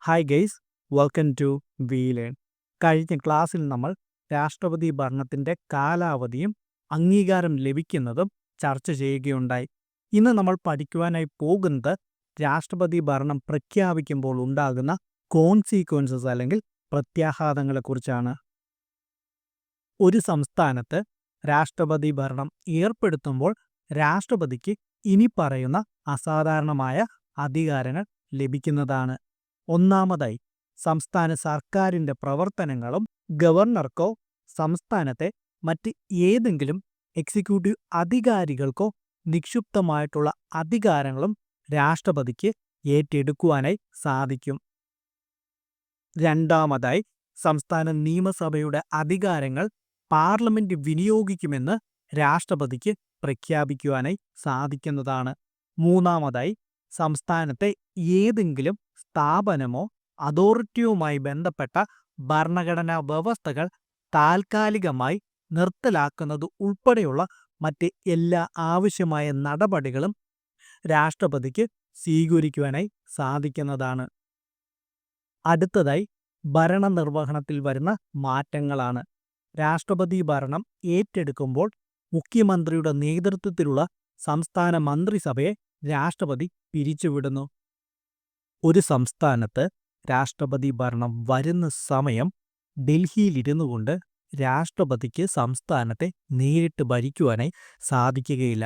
Hi guys, welcome to we learn. കഴിഞ്ഞ ക്ലാസ്സിൽ നമ്മൾ രാഷ്ട്രപതി ഭരണത്തിൻ്റെ കാലാവധിയും അംഗീകാരം ലഭിക്കുന്നതും ചർച്ച ചെയ്യുകയുണ്ടായി. ഇന്ന് നമ്മൾ പഠിക്കുവാനായി പോകുന്നത് രാഷ്ട്രപതി ഭരണം പ്രഖ്യാപിക്കുമ്പോൾ ഉണ്ടാകുന്ന കോൺസിക്വൻസസ് അല്ലെങ്കിൽ പ്രത്യാഘാതങ്ങളെക്കുറിച്ചാണ്. ഒരു സംസ്ഥാനത്ത് രാഷ്ട്രപതി ഭരണം ഏർപ്പെടുത്തുമ്പോൾ രാഷ്ട്രപതിക്ക് ഇനി പറയുന്ന അസാധാരണമായ അധികാരങ്ങൾ ലഭിക്കുന്നതാണ്. ഒന്നാമതായി, സംസ്ഥാന സർക്കാരിൻ്റെ പ്രവർത്തനങ്ങളും ഗവർണർക്കോ സംസ്ഥാനത്തെ മറ്റ് ഏതെങ്കിലും എക്സിക്യൂട്ടീവ് അധികാരികൾക്കോ നിക്ഷിപ്തമായിട്ടുള്ള അധികാരങ്ങളും രാഷ്ട്രപതിക്ക് ഏറ്റെടുക്കുവാനായി സാധിക്കും. രണ്ടാമതായി, സംസ്ഥാന നിയമസഭയുടെ അധികാരങ്ങൾ പാർലമെന്റ് വിനിയോഗിക്കുമെന്ന് രാഷ്ട്രപതിക്ക് പ്രഖ്യാപിക്കുവാനായി സാധിക്കുന്നതാണ്. മൂന്നാമതായി, സംസ്ഥാനത്തെ ഏതെങ്കിലും സ്ഥാപനമോ അതോറിറ്റിയുമായി ബന്ധപ്പെട്ട ഭരണഘടനാ വ്യവസ്ഥകൾ താൽക്കാലികമായി നിർത്തലാക്കുന്നത് ഉൾപ്പെടെയുള്ള മറ്റ് എല്ലാ ആവശ്യമായ നടപടികളും രാഷ്ട്രപതിക്ക് സ്വീകരിക്കുവാനായി സാധിക്കുന്നതാണ്. അടുത്തതായി, ഭരണനിർവഹണത്തിൽ വരുന്ന മാറ്റങ്ങളാണ്. രാഷ്ട്രപതി ഭരണം ഏറ്റെടുക്കുമ്പോൾ മുഖ്യമന്ത്രിയുടെ നേതൃത്വത്തിലുള്ള സംസ്ഥാന മന്ത്രിസഭയെ രാഷ്ട്രപതി പിരിച്ചുവിടുന്നു. ഒരു സംസ്ഥാനത്ത് രാഷ്ട്രപതി ഭരണം വരുന്ന സമയം ഡൽഹിയിലിരുന്നു കൊണ്ട് രാഷ്ട്രപതിക്ക് സംസ്ഥാനത്തെ നേരിട്ട് ഭരിക്കുവാനായി സാധിക്കുകയില്ല.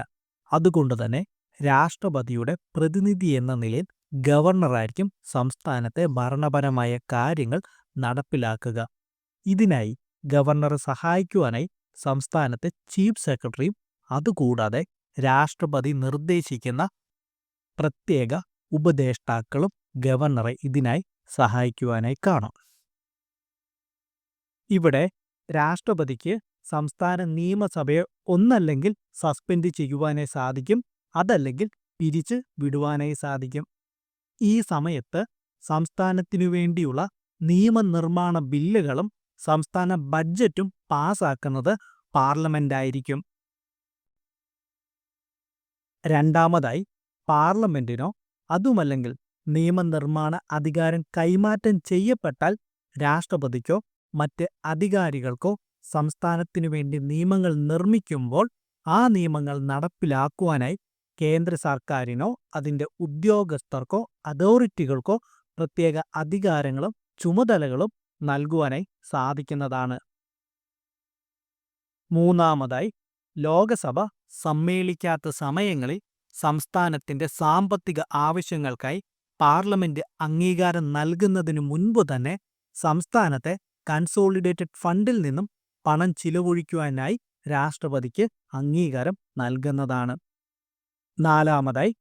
അതുകൊണ്ട് തന്നെ രാഷ്ട്രപതിയുടെ പ്രതിനിധി എന്ന നിലയിൽ ഗവർണറായിരിക്കും സംസ്ഥാനത്തെ ഭരണപരമായ കാര്യങ്ങൾ നടപ്പിലാക്കുക. ഇതിനായി ഗവർണറെ സഹായിക്കുവാനായി സംസ്ഥാനത്തെ ചീഫ് സെക്രട്ടറിയും അതുകൂടാതെ രാഷ്ട്രപതി നിർദ്ദേശിക്കുന്ന പ്രത്യേക ഉപദേഷ്ടാക്കളും ഗവർണറെ ഇതിനായി സഹായിക്കുവാനായി കാണും. ഇവിടെ രാഷ്ട്രപതിക്ക് സംസ്ഥാന നിയമസഭയെ ഒന്നല്ലെങ്കിൽ സസ്പെൻഡ് ചെയ്യുവാനായി സാധിക്കും, അതല്ലെങ്കിൽ പിരിച്ച് വിടുവാനായി സാധിക്കും. ഈ സമയത്ത് സംസ്ഥാനത്തിനു വേണ്ടിയുള്ള നിയമനിർമ്മാണ ബില്ലുകളും സംസ്ഥാന ബഡ്ജറ്റും പാസാക്കുന്നത് പാർലമെന്റായിരിക്കും. രണ്ടാമതായി, പാർലമെന്റിനോ അതുമല്ലെങ്കിൽ നിയമനിർമ്മാണ അധികാരം കൈമാറ്റം ചെയ്യപ്പെട്ടാൽ രാഷ്ട്രപതിക്കോ മറ്റ് അധികാരികൾക്കോ സംസ്ഥാനത്തിനു വേണ്ടി നിയമങ്ങൾ നിർമ്മിക്കുമ്പോൾ ആ നിയമങ്ങൾ നടപ്പിലാക്കുവാനായി കേന്ദ്ര സർക്കാരിനോ അതിൻ്റെ ഉദ്യോഗസ്ഥർക്കോ അതോറിറ്റികൾക്കോ പ്രത്യേക അധികാരങ്ങളും ചുമതലകളും നൽകുവാനായി സാധിക്കുന്നതാണ്. മൂന്നാമതായി, ലോകസഭ സമ്മേളിക്കാത്ത സമയങ്ങളിൽ സംസ്ഥാനത്തിൻ്റെ സാമ്പത്തിക ആവശ്യങ്ങൾക്കായി പാർലമെന്റ് അംഗീകാരം നൽകുന്നതിനു മുൻപ് തന്നെ സംസ്ഥാനത്തെ കൺസോളിഡേറ്റഡ് ഫണ്ടിൽ നിന്നും പണം ചിലവഴിക്കുവാനായി രാഷ്ട്രപതിക്ക് അംഗീകാരം നൽകുന്നതാണ്. നാലാമതായി,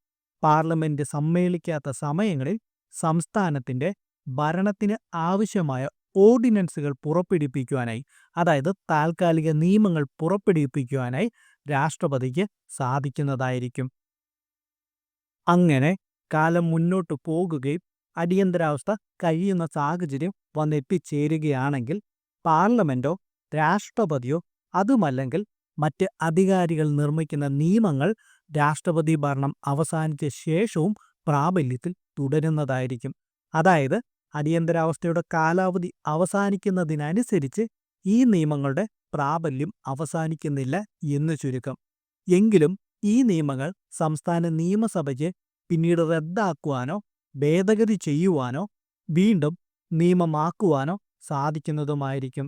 പാർലമെന്റ് സമ്മേളിക്കാത്ത സമയങ്ങളിൽ സംസ്ഥാനത്തിൻ്റെ ഭരണത്തിന് ആവശ്യമായ ഓർഡിനൻസുകൾ പുറപ്പെടുവിപ്പിക്കുവാനായി, അതായത് താൽക്കാലിക നിയമങ്ങൾ പുറപ്പെടുവിപ്പിക്കുവാനായി രാഷ്ട്രപതിക്ക് സാധിക്കുന്നതായിരിക്കും. അങ്ങനെ കാലം മുന്നോട്ട് പോകുകയും അടിയന്തരാവസ്ഥ കഴിയുന്ന സാഹചര്യം വന്നെത്തിച്ചേരുകയാണെങ്കിൽ പാർലമെന്റോ രാഷ്ട്രപതിയോ അതുമല്ലെങ്കിൽ മറ്റ് അധികാരികൾ നിർമ്മിക്കുന്ന നിയമങ്ങൾ രാഷ്ട്രപതി ഭരണം അവസാനിച്ച ശേഷവും പ്രാബല്യത്തിൽ തുടരുന്നതായിരിക്കും. അതായത് അടിയന്തരാവസ്ഥയുടെ കാലാവധി അവസാനിക്കുന്നതിനനുസരിച്ച് ഈ നിയമങ്ങളുടെ പ്രാബല്യം അവസാനിക്കുന്നില്ല എന്ന് ചുരുക്കം. എങ്കിലും ഈ നിയമങ്ങൾ സംസ്ഥാന നിയമസഭയ്ക്ക് പിന്നീട് റദ്ദാക്കുവാനോ ഭേദഗതി ചെയ്യുവാനോ വീണ്ടും നിയമമാക്കുവാനോ സാധിക്കുന്നതുമായിരിക്കും.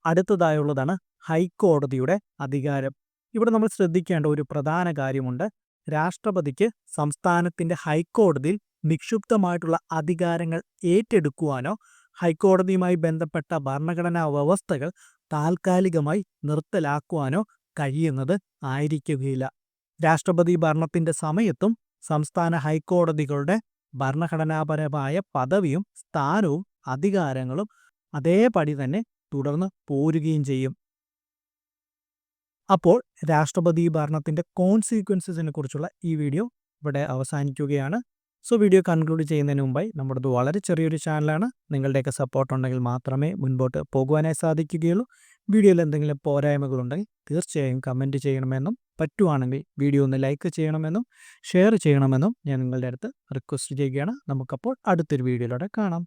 അടുത്തതായുള്ളതാണ് ഹൈക്കോടതിയുടെ അധികാരം. ഇവിടെ നമ്മൾ ശ്രദ്ധിക്കേണ്ട ഒരു പ്രധാന കാര്യമുണ്ട്. രാഷ്ട്രപതിക്ക് സംസ്ഥാനത്തിൻ്റെ ഹൈക്കോടതിയിൽ നിക്ഷിപ്തമായിട്ടുള്ള അധികാരങ്ങൾ ഏറ്റെടുക്കുവാനോ ഹൈക്കോടതിയുമായി ബന്ധപ്പെട്ട ഭരണഘടനാ വ്യവസ്ഥകൾ താൽക്കാലികമായി നിർത്തലാക്കുവാനോ കഴിയുന്നത് ആയിരിക്കുകയില്ല. രാഷ്ട്രപതി ഭരണത്തിൻ്റെ സമയത്തും സംസ്ഥാന ഹൈക്കോടതികളുടെ ഭരണഘടനാപരമായ പദവിയും സ്ഥാനവും അധികാരങ്ങളും അതേപടി തന്നെ തുടർന്ന് പോരുകയും ചെയ്യും. അപ്പോൾ രാഷ്ട്രപതി ഭരണത്തിൻ്റെ കോൺസിക്വൻസസിനെ കുറിച്ചുള്ള ഈ വീഡിയോ ഇവിടെ അവസാനിക്കുകയാണ്. സോ വീഡിയോ കൺക്ലൂഡ് ചെയ്യുന്നതിന് മുമ്പായി നമ്മുടേത് വളരെ ചെറിയൊരു ചാനലാണ്. നിങ്ങളുടെയൊക്കെ സപ്പോർട്ട് ഉണ്ടെങ്കിൽ മാത്രമേ മുൻപോട്ട് പോകുവാനായി സാധിക്കുകയുള്ളൂ. വീഡിയോയിൽ എന്തെങ്കിലും പോരായ്മകളുണ്ടെങ്കിൽ തീർച്ചയായും കമൻറ്റ് ചെയ്യണമെന്നും പറ്റുവാണെങ്കിൽ വീഡിയോ ഒന്ന് ലൈക്ക് ചെയ്യണമെന്നും ഷെയർ ചെയ്യണമെന്നും ഞാൻ നിങ്ങളുടെ അടുത്ത് റിക്വസ്റ്റ് ചെയ്യുകയാണ്. നമുക്കപ്പോൾ അടുത്തൊരു വീഡിയോയിലൂടെ കാണാം.